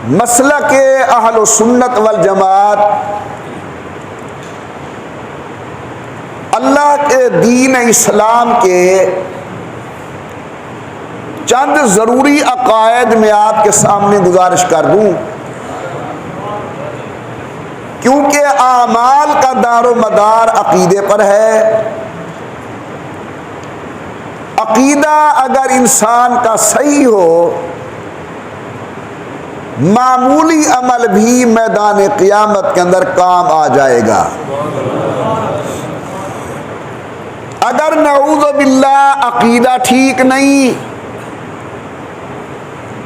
मसलक अहल सुन्नत वल जमात अल्लाह के दीन इस्लाम के चंद ज़रूरी अकायद में आपके सामने गुजारिश कर दूं, क्योंकि आमाल का दारो मदार अकीदे पर है। अकीदा अगर इंसान का सही हो, मामूली अमल भी मैदान क़ियामत के अंदर काम आ जाएगा। अगर नऊज़ बिल्लाह अकीदा ठीक नहीं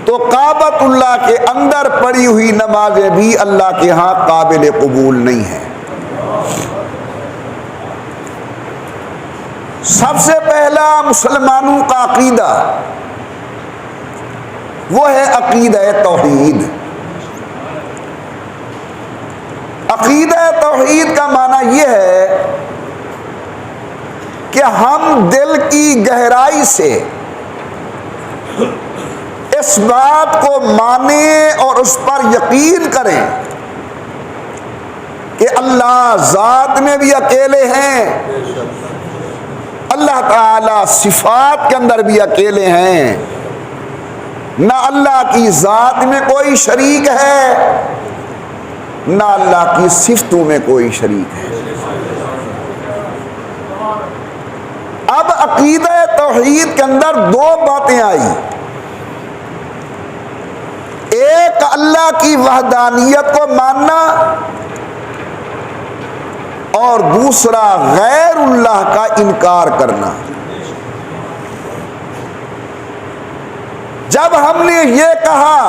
तो काबतुल्लाह के अंदर पड़ी हुई नमाजें भी अल्लाह के यहाँ काबिल कबूल नहीं है। सबसे पहला मुसलमानों का अकीदा वो है अकीदा तौहीद। अकीदा तौहीद का माना यह है कि हम दिल की गहराई से इस बात को माने और उस पर यकीन करें कि अल्लाह ज़ात में भी अकेले हैं, अल्लाह ताला सिफात के अंदर भी अकेले हैं, ना अल्लाह की ज़ात में कोई शरीक है, ना अल्लाह की सिफतों में कोई शरीक है। अब अकीदा तौहीद के अंदर दो बातें आई, एक अल्लाह की वहदानियत को मानना और दूसरा गैरुल्लाह का इनकार करना। जब हमने ये कहा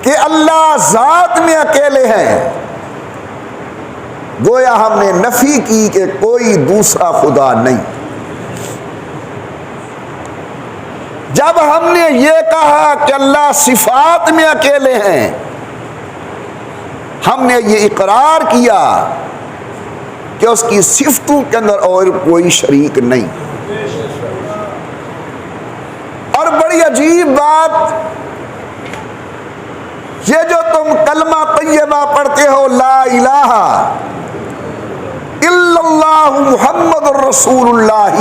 कि अल्लाह ज़ात में अकेले हैं, गोया हमने नफी की कि कोई दूसरा खुदा नहीं। जब हमने ये कहा कि अल्लाह सिफात में अकेले हैं, हमने ये इकरार किया कि उसकी सिफतों के अंदर और कोई शरीक नहीं। और बड़ी अजीब बात, ये जो तुम कलमा तैयबा पढ़ते हो, ला इलाहा इल्लल्लाहु मुहम्मदुर रसूलुल्लाह,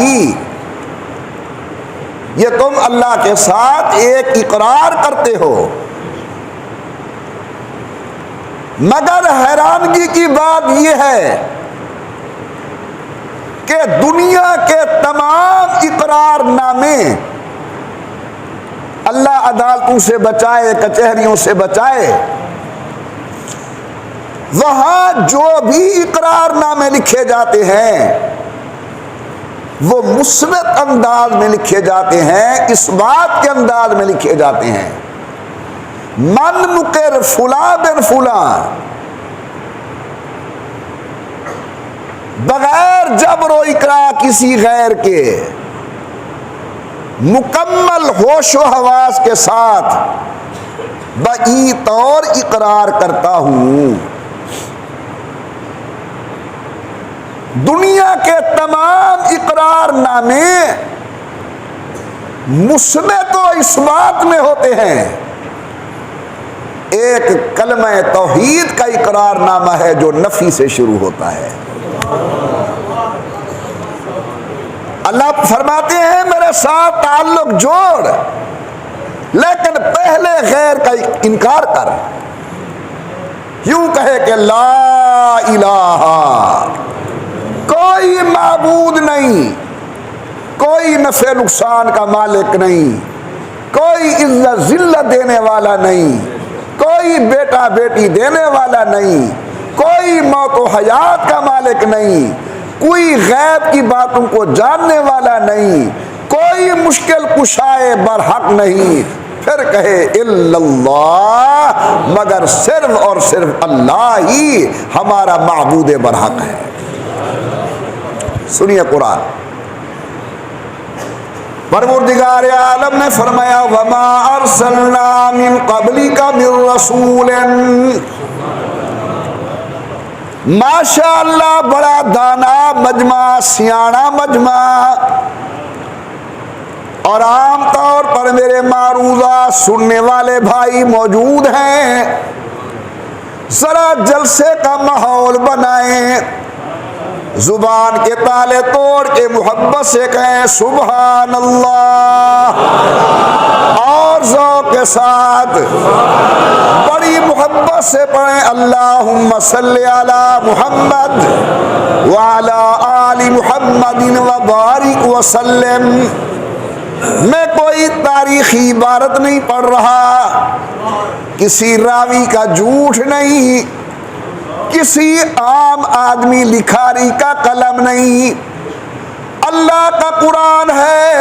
ये तुम अल्लाह के साथ एक इकरार करते हो, मगर हैरानगी की बात यह है कि दुनिया के तमाम इकरारनामे, अल्लाह अदालतों से बचाए, कचहरियों से बचाए, वहां जो भी इकरारनामे लिखे जाते हैं वो मुस्बत अंदाज में लिखे जाते हैं, इस बात के अंदाज में लिखे जाते हैं, मन मुकर फुला बिन फुला, बगैर जबरो इकरा किसी गैर के, मुकम्मल होशो हवास के साथ बई तौर इकरार करता हूं। दुनिया के तमाम इकरारनामे मुस्बत तो इस बात में होते हैं, एक कलमा तौहीद का इकरारनामा है जो नफी से शुरू होता है। अल्लाह फरमाते हैं मेरे साथ ताल्लुक जोड़, लेकिन पहले गैर का इनकार कर। यूं कहे कि ला इलाहा, कोई माबूद नहीं, कोई नफे नुकसान का मालिक नहीं, कोई इज्जत जिल्लत देने वाला नहीं, कोई बेटा बेटी देने वाला नहीं, कोई मौत व हयात का मालिक नहीं, कोई गैब की बातों को जानने वाला नहीं, कोई मुश्किल कुशाए बरहक नहीं। फिर कहे इल्लल्लाह, मगर सिर्फ और सिर्फ अल्लाह ही हमारा माबूद बरहक है। सुनिए कुरान, परवरदिगार आलम ने फरमाया वमा अरसलना मिन क़ब्लिका मिन रसूलिन, माशाअल्लाह बड़ा दाना मजमा, सियाना मजमा, और आम तौर पर मेरे मारूजा सुनने वाले भाई मौजूद हैं, जरा जलसे का माहौल बनाएं, जुबान के ताले तोड़ के मोहब्बत से कहें सुभान अल्लाह, और ज़ौक़ के साथ बड़ी मोहब्बत से पढ़ें अल्लाहुम्मा सल्ली अला मुहम्मद व अला आलि मुहम्मदिन व बारिक व सल्लिम। मैं कोई तारीखी इबारत नहीं पढ़ रहा, किसी रावी का झूठ नहीं, किसी आम आदमी लिखारी का कलम नहीं, अल्लाह का कुरान है,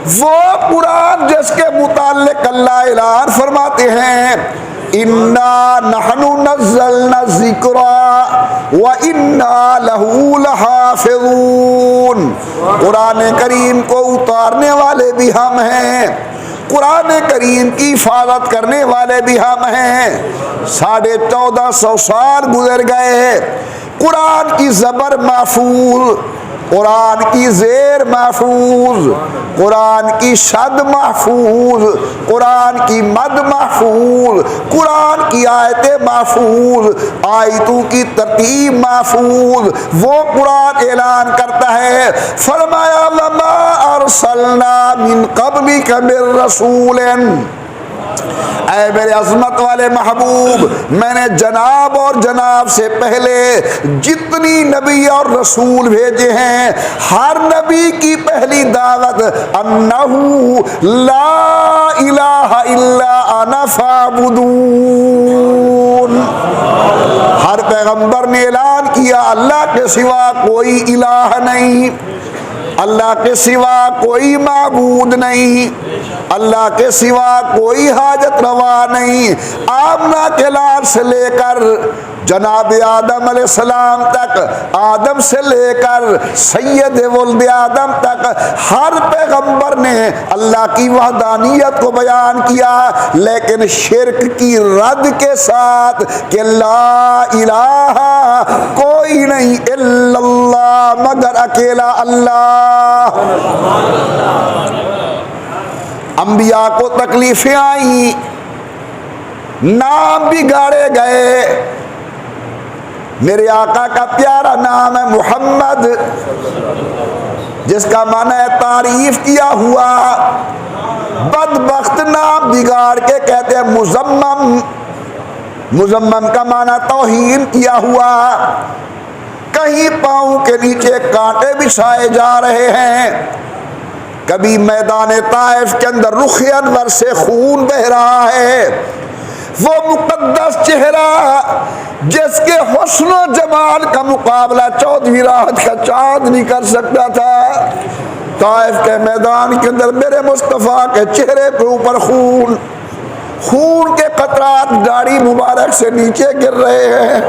वो कुरान जिसके मुताल्लिक अल्लाह ऐलान फरमाते हैं इन्ना नहनु नज़्ज़लना ज़िक्रा व इन्ना लहू लहाफ़िज़ून। कुरान करीम को उतारने वाले भी हम हैं, कुरान करीम की हिफाजत करने वाले भी हम हैं। 1450 साल गुजर गए, कुरान की ज़बर महफूज, कुरान की ज़ेर महफूज, कुरान की शद महफूज, कुरान की मद महफूज, कुरान की आयतें महफूज, आयतों की तरतीब महफूज। वो कुरान ऐलान करता है, फरमाया वमा अरसलना मिन क़ब्लिका मिर रसूलिन, ऐ मेरे अज़मत वाले महबूब, मैंने जनाब और जनाब से पहले जितनी नबी और रसूल भेजे हैं, हर नबी की पहली दावत अन्नहु ला इलाहा इल्ला अना फ़अबुदून। हर पैगंबर ने ऐलान किया अल्लाह के सिवा कोई इलाह नहीं, अल्लाह के सिवा कोई माबूद नहीं, अल्लाह के सिवा कोई हाजत रवा नहीं। आमना के लाल से लेकर जनाब आदम अलैहिस्सलाम तक, आदम से लेकर सैयद वुल्द आदम तक, हर पैगंबर ने अल्लाह की वहदानियत को बयान किया, लेकिन शिर्क की रद के साथ कि ला इलाहा कोई नहीं इल्लल्लाह, मगर अकेला अल्लाह। अंबिया को तकलीफें आई, नाम बिगाड़े गए। मेरे आका का प्यारा नाम है मुहम्मद, जिसका माना है तारीफ किया हुआ। बदबख्त नाम बिगाड़ के कहते हैं मुजम्मम, मुजम्मम का माना तौहीन किया हुआ। कहीं पाँव के नीचे कांटे बिछाए जा रहे हैं, कभी मैदान ताइफ के अंदर रुख अनवर से खून बह रहा है। वो मुकद्दस चेहरा जिसके हुस्न जमाल का मुकाबला 14वीं रात का चाँद नहीं कर सकता था, ताइफ के मैदान के अंदर मेरे मुस्तफ़ा के चेहरे के ऊपर खून, खून के कतरात दाढ़ी मुबारक से नीचे गिर रहे हैं।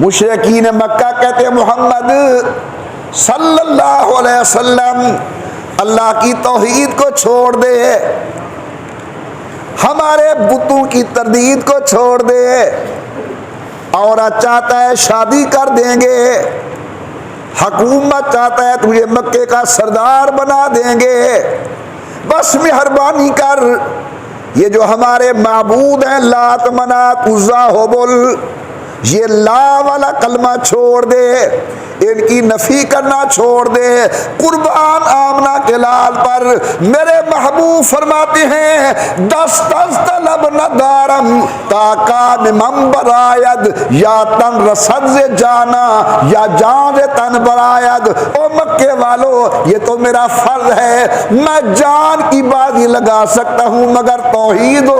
मुशरिकीन मक्का कहते मोहम्मद सल्लल्लाहु अलैहि वसल्लम अल्लाह की तौहीद को छोड़ दे, हमारे बुतों की तरदीद को छोड़ दे, औरत चाहता है शादी कर देंगे, हुकूमत चाहता है तुझे मक्के का सरदार बना देंगे, बस मेहरबानी कर, ये जो हमारे माबूद हैं लात मनात उज़्ज़ा हुबल, ये ला वाला कलमा छोड़ दे, इनकी नफी करना छोड़ दे। कुर्बान आमना के लाल पर मेरे महबूब फरमाते हैं दस दस तलब नदारम ताका मिमम बरायद, या तन रसद से जाना या जान से तन बरायद। ओ मक्के वालों, ये तो मेरा फर्ज है, मैं जान की बाजी लगा सकता हूँ, मगर तौहीद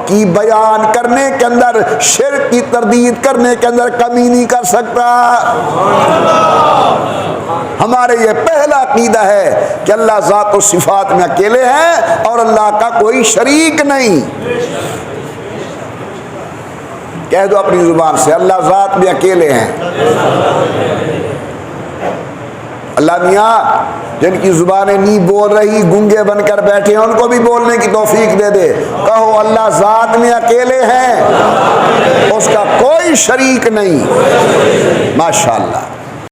की बयान करने के अंदर, शिर्क की तरदीद करने के अंदर कमी नहीं कर सकता। हमारे ये पहला अकीदा है कि अल्लाह ज़ात और सिफात में अकेले हैं और अल्लाह का कोई शरीक नहीं। कह दो अपनी जुबान से, अल्लाह ज़ात भी अकेले हैं। अल्लाह मियाँ जिनकी जुबानें नहीं बोल रही, गूंगे बनकर बैठे हैं, उनको भी बोलने की तौफीक दे दे। कहो अल्लाह ज़ात में अकेले हैं, उसका कोई शरीक नहीं। माशाअल्लाह।